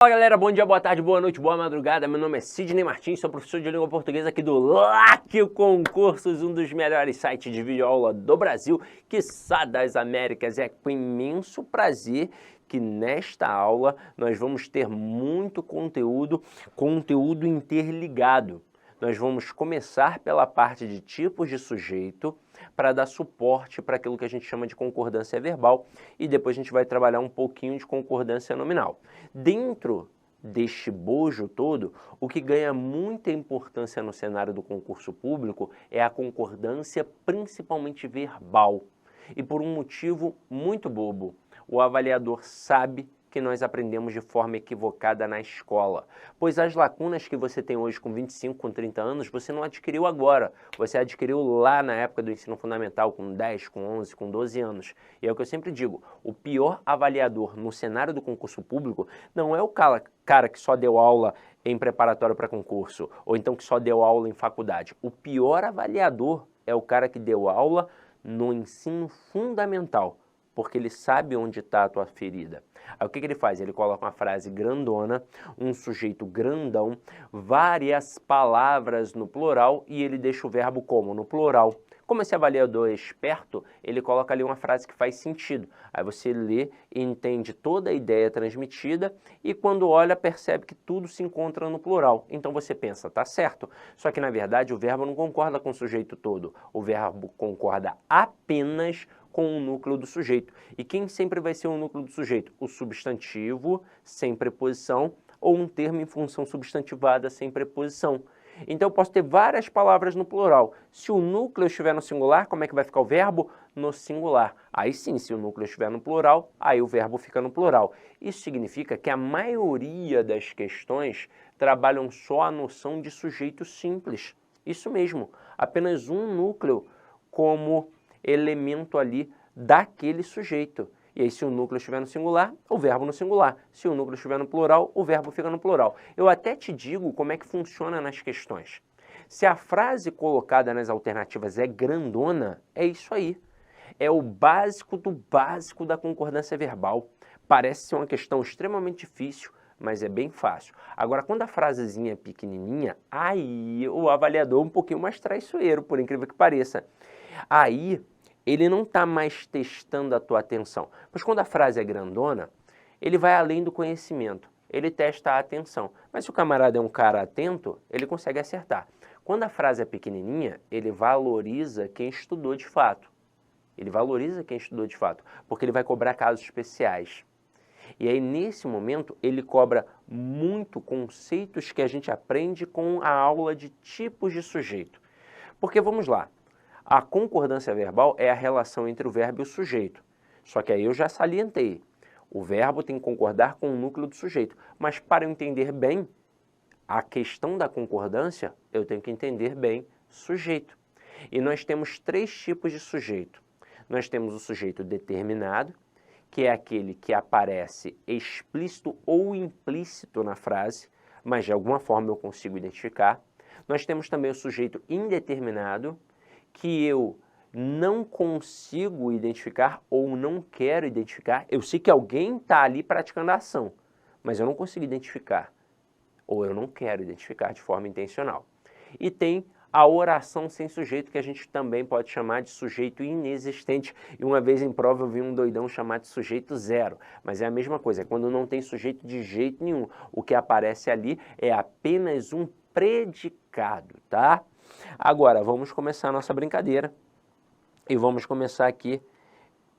Fala galera, bom dia, boa tarde, boa noite, boa madrugada. Meu nome é Sidney Martins, sou professor de língua portuguesa aqui do LAC Concursos, um dos melhores sites de videoaula do Brasil, quiçá das Américas. É com imenso prazer que nesta aula nós vamos ter muito conteúdo interligado. Nós vamos começar pela parte de tipos de sujeito para dar suporte para aquilo que a gente chama de concordância verbal e depois a gente vai trabalhar um pouquinho de concordância nominal. Dentro deste bojo todo, o que ganha muita importância no cenário do concurso público é a concordância principalmente verbal. E por um motivo muito bobo, o avaliador sabe que nós aprendemos de forma equivocada na escola, pois as lacunas que você tem hoje com 25, com 30 anos, você não adquiriu agora, você adquiriu lá na época do ensino fundamental, com 10, com 11, com 12 anos. E é o que eu sempre digo, o pior avaliador no cenário do concurso público não é o cara que só deu aula em preparatório para concurso, ou então que só deu aula em faculdade. O pior avaliador é o cara que deu aula no ensino fundamental, porque ele sabe onde está a tua ferida. Aí o que ele faz? Ele coloca uma frase grandona, um sujeito grandão, várias palavras no plural e ele deixa o verbo como? No plural. Como esse avaliador é esperto, ele coloca ali uma frase que faz sentido. Aí você lê e entende toda a ideia transmitida e quando olha percebe que tudo se encontra no plural. Então você pensa, tá certo. Só que na verdade o verbo não concorda com o sujeito todo. O verbo concorda apenas com o núcleo do sujeito. E quem sempre vai ser o núcleo do sujeito? O substantivo sem preposição ou um termo em função substantivada sem preposição. Então eu posso ter várias palavras no plural. Se o núcleo estiver no singular, como é que vai ficar o verbo? No singular. Aí sim, se o núcleo estiver no plural, aí o verbo fica no plural. Isso significa que a maioria das questões trabalham só a noção de sujeito simples. Isso mesmo, apenas um núcleo como elemento ali daquele sujeito. E aí, se o núcleo estiver no singular, o verbo no singular. Se o núcleo estiver no plural, o verbo fica no plural. Eu até te digo como é que funciona nas questões. Se a frase colocada nas alternativas é grandona, é isso aí. É o básico do básico da concordância verbal. Parece ser uma questão extremamente difícil, mas é bem fácil. Agora, quando a frasezinha é pequenininha, aí o avaliador é um pouquinho mais traiçoeiro, por incrível que pareça. Aí ele não está mais testando a tua atenção. Pois quando a frase é grandona, ele vai além do conhecimento, ele testa a atenção. Mas se o camarada é um cara atento, ele consegue acertar. Quando a frase é pequenininha, ele valoriza quem estudou de fato. Ele valoriza quem estudou de fato, porque ele vai cobrar casos especiais. E aí, nesse momento, ele cobra muito conceitos que a gente aprende com a aula de tipos de sujeito. Porque, vamos lá, a concordância verbal é a relação entre o verbo e o sujeito. Só que aí eu já salientei. O verbo tem que concordar com o núcleo do sujeito. Mas para eu entender bem a questão da concordância, eu tenho que entender bem sujeito. E nós temos três tipos de sujeito. Nós temos o sujeito determinado, que é aquele que aparece explícito ou implícito na frase, mas de alguma forma eu consigo identificar. Nós temos também o sujeito indeterminado, que eu não consigo identificar ou não quero identificar. Eu sei que alguém está ali praticando a ação, mas eu não consigo identificar, ou eu não quero identificar de forma intencional. E tem a oração sem sujeito, que a gente também pode chamar de sujeito inexistente. E uma vez em prova eu vi um doidão chamar de sujeito zero. Mas é a mesma coisa, é quando não tem sujeito de jeito nenhum. O que aparece ali é apenas um predicado, tá? Agora, vamos começar a nossa brincadeira. E vamos começar aqui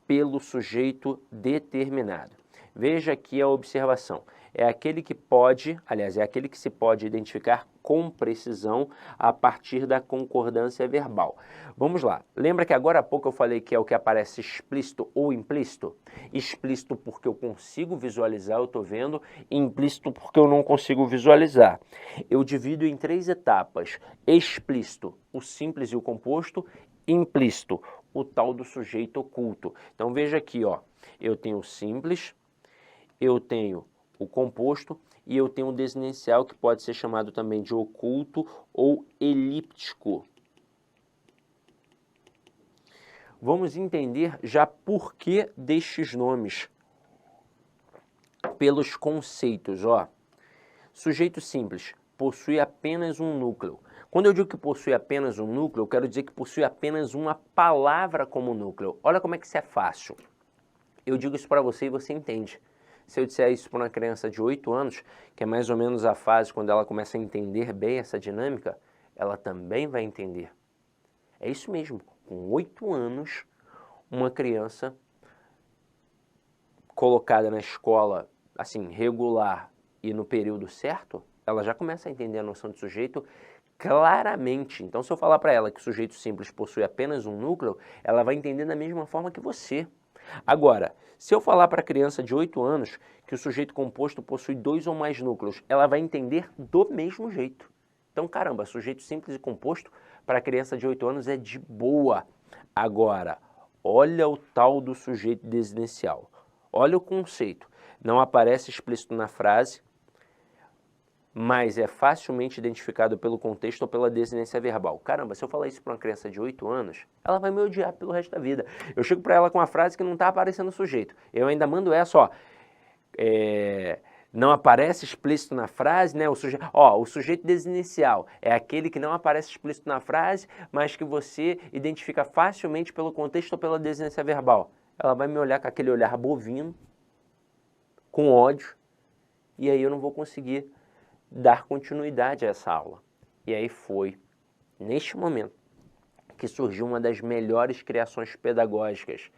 pelo sujeito determinado. Veja aqui a observação. É aquele que pode, aliás, é aquele que se pode identificar com precisão a partir da concordância verbal. Vamos lá. Lembra que agora há pouco eu falei que é o que aparece explícito ou implícito? Explícito porque eu consigo visualizar, eu estou vendo, implícito porque eu não consigo visualizar. Eu divido em três etapas. Explícito, o simples e o composto. Implícito, o tal do sujeito oculto. Então veja aqui, ó, eu tenho o simples, eu tenho o composto e eu tenho o desinicial, que pode ser chamado também de oculto ou elíptico. Vamos entender já por que destes nomes. pelos conceitos, ó. Sujeito simples, possui apenas um núcleo. Quando eu digo que possui apenas um núcleo, eu quero dizer que possui apenas uma palavra como núcleo. Olha como é que isso é fácil. Eu digo isso para você e você entende. Se eu disser isso para uma criança de 8 anos, que é mais ou menos a fase quando ela começa a entender bem essa dinâmica, ela também vai entender. É isso mesmo, com 8 anos, uma criança colocada na escola, assim, regular e no período certo, ela já começa a entender a noção de sujeito claramente. Então, se eu falar para ela que o sujeito simples possui apenas um núcleo, ela vai entender da mesma forma que você. Agora, se eu falar para a criança de 8 anos que o sujeito composto possui 2 ou mais núcleos, ela vai entender do mesmo jeito. Então, caramba, sujeito simples e composto para a criança de 8 anos é de boa. Agora, olha o tal do sujeito desinencial. Olha o conceito. Não aparece explícito na frase, mas é facilmente identificado pelo contexto ou pela desinência verbal. Caramba, se eu falar isso para uma criança de 8 anos, ela vai me odiar pelo resto da vida. Eu chego para ela com uma frase que não está aparecendo no sujeito. Eu ainda mando essa, ó. Não aparece explícito na frase, né? O sujeito desinicial é aquele que não aparece explícito na frase, mas que você identifica facilmente pelo contexto ou pela desinência verbal. Ela vai me olhar com aquele olhar bovino, com ódio, e aí eu não vou conseguir dar continuidade a essa aula. E aí foi, neste momento, que surgiu uma das melhores criações pedagógicas.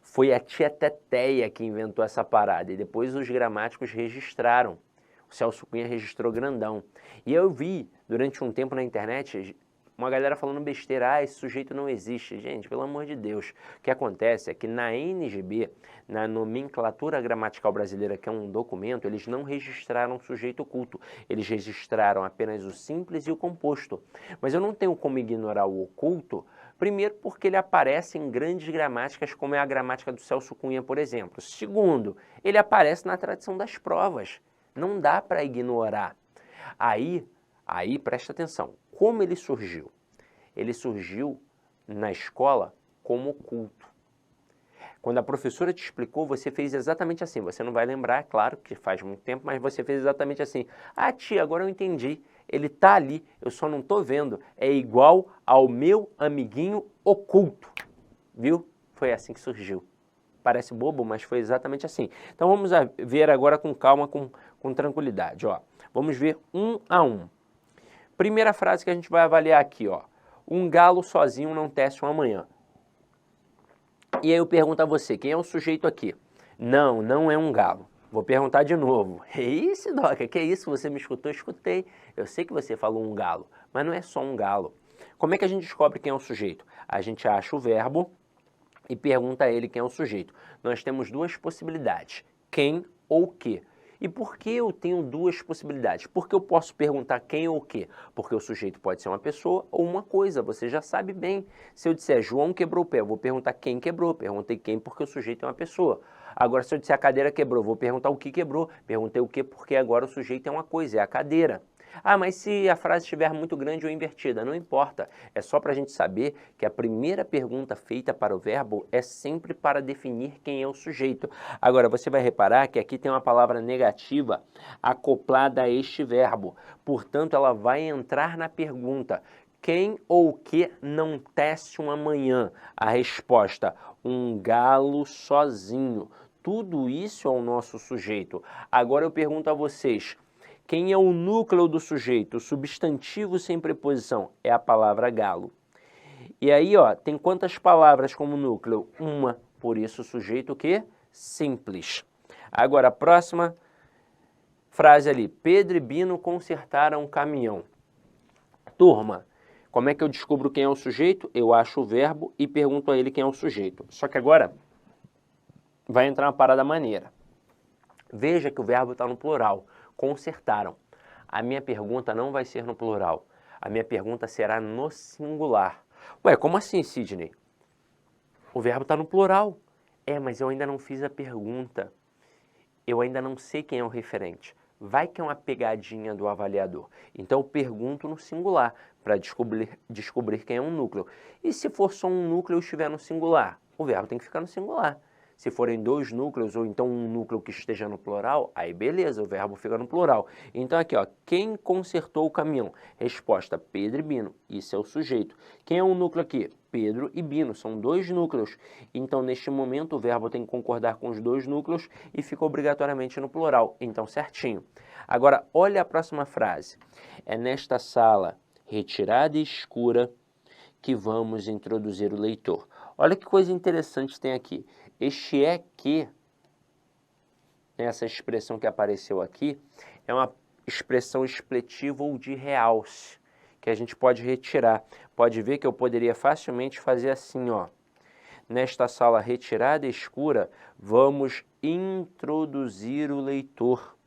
Foi a tia Teteia que inventou essa parada, e depois os gramáticos registraram. O Celso Cunha registrou grandão. E eu vi, durante um tempo na internet, uma galera falando besteira, esse sujeito não existe. Gente, pelo amor de Deus. O que acontece é que na NGB, na Nomenclatura Gramatical Brasileira, que é um documento, eles não registraram sujeito oculto. Eles registraram apenas o simples e o composto. Mas eu não tenho como ignorar o oculto, primeiro porque ele aparece em grandes gramáticas, como é a gramática do Celso Cunha, por exemplo. Segundo, ele aparece na tradição das provas. Não dá para ignorar. Aí, presta atenção. Como ele surgiu? Ele surgiu na escola como oculto. Quando a professora te explicou, você fez exatamente assim. Você não vai lembrar, é claro, que faz muito tempo, mas você fez exatamente assim. Ah, tia, agora eu entendi. Ele tá ali, eu só não tô vendo. É igual ao meu amiguinho oculto. Viu? Foi assim que surgiu. Parece bobo, mas foi exatamente assim. Então vamos ver agora com calma, com tranquilidade. Ó. Vamos ver um a um. Primeira frase que a gente vai avaliar aqui, ó. Um galo sozinho não tece uma manhã. E aí eu pergunto a você, quem é o sujeito aqui? Não, não é um galo. Vou perguntar de novo. Ei, Sidoca, que é isso? Você me escutou? Escutei. Eu sei que você falou um galo, mas não é só um galo. Como é que a gente descobre quem é o sujeito? A gente acha o verbo e pergunta a ele quem é o sujeito. Nós temos duas possibilidades, quem ou que. E por que eu tenho duas possibilidades? Porque eu posso perguntar quem ou o quê? Porque o sujeito pode ser uma pessoa ou uma coisa, você já sabe bem. Se eu disser João quebrou o pé, eu vou perguntar quem quebrou. Perguntei quem porque o sujeito é uma pessoa. Agora, se eu disser a cadeira quebrou, vou perguntar o que quebrou. Perguntei o que porque agora o sujeito é uma coisa, é a cadeira. Ah, mas se a frase estiver muito grande ou invertida, não importa. É só para a gente saber que a primeira pergunta feita para o verbo é sempre para definir quem é o sujeito. Agora, você vai reparar que aqui tem uma palavra negativa acoplada a este verbo. Portanto, ela vai entrar na pergunta. Quem ou o que não tece uma manhã? A resposta, um galo sozinho. Tudo isso é o nosso sujeito. Agora eu pergunto a vocês, quem é o núcleo do sujeito? O substantivo sem preposição é a palavra galo. E aí, ó, tem quantas palavras como núcleo? Uma. Por isso, o sujeito o quê? Simples. Agora, a próxima frase ali. Pedro e Bino consertaram um caminhão. Turma, como é que eu descubro quem é o sujeito? Eu acho o verbo e pergunto a ele quem é o sujeito. Só que agora vai entrar uma parada maneira. Veja que o verbo está no plural. Consertaram. A minha pergunta não vai ser no plural. A minha pergunta será no singular. Ué, como assim, Sidney? O verbo está no plural. É, mas eu ainda não fiz a pergunta. Eu ainda não sei quem é o referente. Vai que é uma pegadinha do avaliador. Então eu pergunto no singular para descobrir quem é um núcleo. E se for só um núcleo e estiver no singular? O verbo tem que ficar no singular. Se forem dois núcleos ou então um núcleo que esteja no plural, aí beleza, o verbo fica no plural. Então aqui, ó, quem consertou o caminhão? Resposta, Pedro e Bino. Isso é o sujeito. Quem é o núcleo aqui? Pedro e Bino, são dois núcleos. Então, neste momento, o verbo tem que concordar com os dois núcleos e fica obrigatoriamente no plural. Então, certinho. Agora, olha a próxima frase. É nesta sala retirada e escura que vamos introduzir o leitor. Olha que coisa interessante tem aqui. Este é que, essa expressão que apareceu aqui, é uma expressão expletiva ou de realce, que a gente pode retirar. Pode ver que eu poderia facilmente fazer assim, ó. Nesta sala retirada e escura, vamos introduzir o leitor.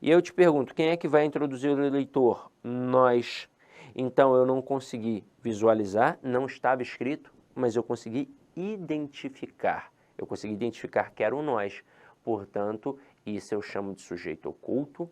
E eu te pergunto, quem é que vai introduzir o leitor? Nós. Então, eu não consegui visualizar, não estava escrito, mas eu consegui identificar. Eu consegui identificar que era o nós. Portanto, isso eu chamo de sujeito oculto,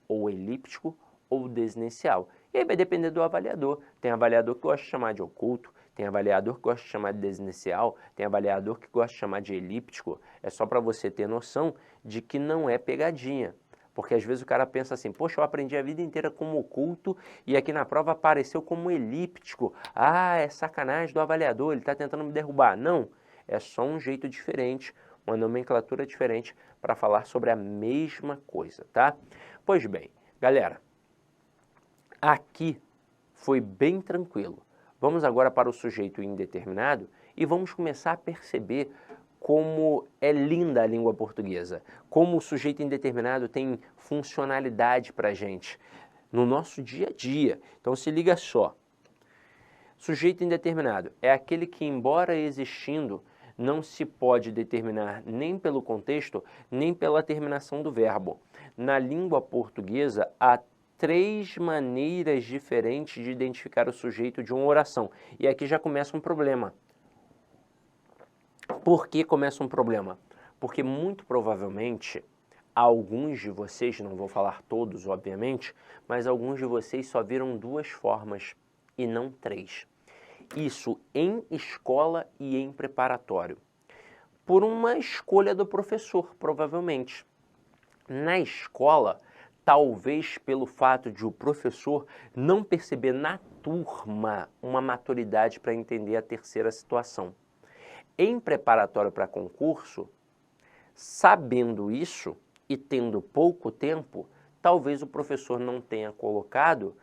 ou elíptico, ou desinencial. E aí vai depender do avaliador. Tem avaliador que gosta de chamar de oculto, tem avaliador que gosta de chamar de desinencial, tem avaliador que gosta de chamar de elíptico. É só para você ter noção de que não é pegadinha. Porque às vezes o cara pensa assim, poxa, eu aprendi a vida inteira como oculto e aqui na prova apareceu como elíptico. Ah, é sacanagem do avaliador, ele está tentando me derrubar. Não, é só um jeito diferente, uma nomenclatura diferente para falar sobre a mesma coisa, tá? Pois bem, galera, aqui foi bem tranquilo. Vamos agora para o sujeito indeterminado e vamos começar a perceber como é linda a língua portuguesa, como o sujeito indeterminado tem funcionalidade para a gente no nosso dia a dia. Então se liga só, sujeito indeterminado é aquele que, embora existindo, não se pode determinar nem pelo contexto, nem pela terminação do verbo. Na língua portuguesa, há 3 maneiras diferentes de identificar o sujeito de uma oração. E aqui já começa um problema. Por que começa um problema? Porque muito provavelmente alguns de vocês, não vou falar todos obviamente, mas alguns de vocês só viram 2 formas e não 3. Isso em escola e em preparatório. Por uma escolha do professor, provavelmente. Na escola, talvez pelo fato de o professor não perceber na turma uma maturidade para entender a terceira situação. Em preparatório para concurso, sabendo isso e tendo pouco tempo, talvez o professor não tenha colocado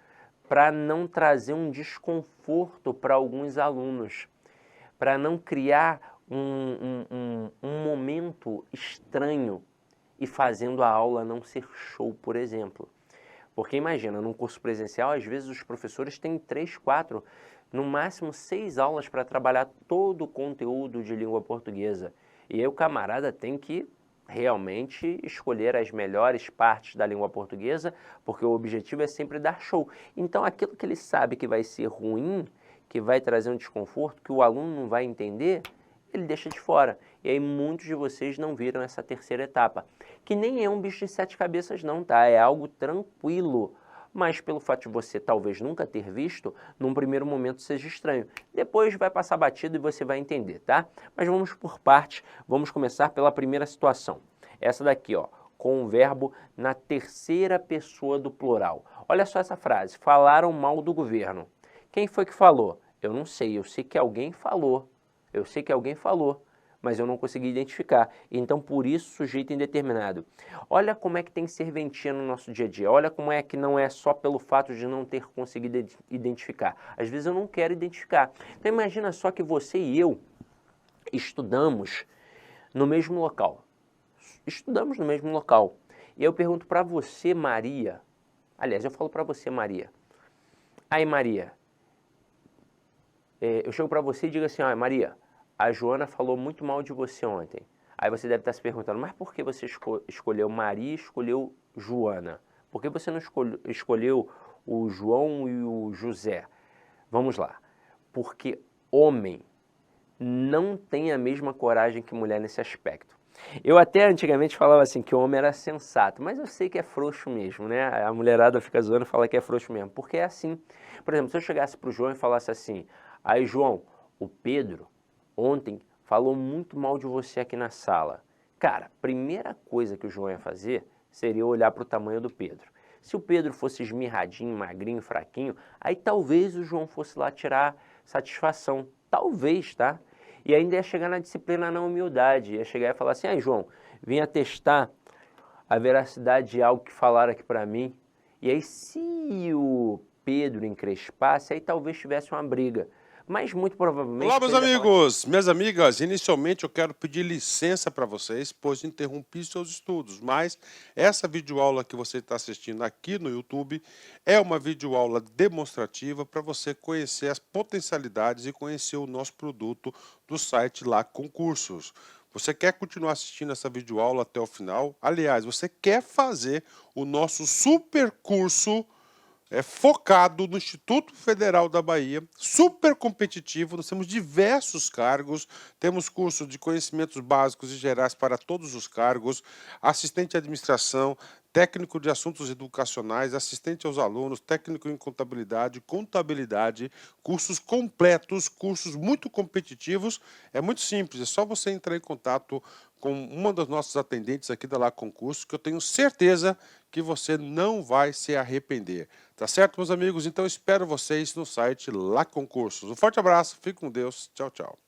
para não trazer um desconforto para alguns alunos, para não criar um momento estranho e fazendo a aula não ser show, por exemplo. Porque imagina, num curso presencial, às vezes os professores têm 3, 4, no máximo 6 aulas para trabalhar todo o conteúdo de língua portuguesa. E aí o camarada tem que realmente escolher as melhores partes da língua portuguesa, porque o objetivo é sempre dar show. Então aquilo que ele sabe que vai ser ruim, que vai trazer um desconforto, que o aluno não vai entender, ele deixa de fora. E aí muitos de vocês não viram essa terceira etapa, que nem é um bicho de 7 cabeças não, tá? É algo tranquilo, mas pelo fato de você talvez nunca ter visto, num primeiro momento seja estranho. Depois vai passar batido e você vai entender, tá? Mas vamos por partes, vamos começar pela primeira situação. Essa daqui, ó, com o verbo na terceira pessoa do plural. Olha só essa frase, falaram mal do governo. Quem foi que falou? Eu não sei, eu sei que alguém falou. Eu sei que alguém falou, mas eu não consegui identificar. Então, por isso, sujeito indeterminado. Olha como é que tem serventia no nosso dia a dia. Olha como é que não é só pelo fato de não ter conseguido identificar. Às vezes eu não quero identificar. Então, imagina só que você e eu estudamos no mesmo local. Estudamos no mesmo local. E eu pergunto para você, Maria. Aliás, eu falo para você, Maria. Aí, Maria, eu chego para você e digo assim, Maria, a Joana falou muito mal de você ontem. Aí você deve estar se perguntando, mas por que você escolheu Maria e escolheu Joana? Por que você não escolheu o João e o José? Vamos lá. Porque homem não tem a mesma coragem que mulher nesse aspecto. Eu até antigamente falava assim que o homem era sensato, mas eu sei que é frouxo mesmo, né? A mulherada fica zoando e fala que é frouxo mesmo, porque é assim. Por exemplo, se eu chegasse para o João e falasse assim, aí João, o Pedro ontem falou muito mal de você aqui na sala. Cara, primeira coisa que o João ia fazer seria olhar para o tamanho do Pedro. Se o Pedro fosse esmirradinho, magrinho, fraquinho, aí talvez o João fosse lá tirar satisfação. Talvez, tá? E ainda ia chegar na disciplina na humildade, ia chegar e falar assim, aí João, vim testar a veracidade de algo que falaram aqui para mim. E aí se o Pedro encrespasse, aí talvez tivesse uma briga. Mas muito provavelmente Olá, o meus Pedro ia falar, amigos, minhas amigas. Inicialmente eu quero pedir licença para vocês, pois interrompi seus estudos, mas essa videoaula que você está assistindo aqui no YouTube é uma videoaula demonstrativa para você conhecer as potencialidades e conhecer o nosso produto do site lá Concursos. Você quer continuar assistindo essa videoaula até o final? Aliás, você quer fazer o nosso super curso focado no Instituto Federal da Bahia, super competitivo, nós temos diversos cargos, temos curso de conhecimentos básicos e gerais para todos os cargos, assistente de administração, técnico de assuntos educacionais, assistente aos alunos, técnico em contabilidade, contabilidade, cursos completos, cursos muito competitivos. É muito simples, é só você entrar em contato com uma das nossas atendentes aqui da Lá Concurso, que eu tenho certeza que você não vai se arrepender. Tá certo, meus amigos? Então espero vocês no site Lá Concursos. Um forte abraço, fique com Deus, tchau, tchau.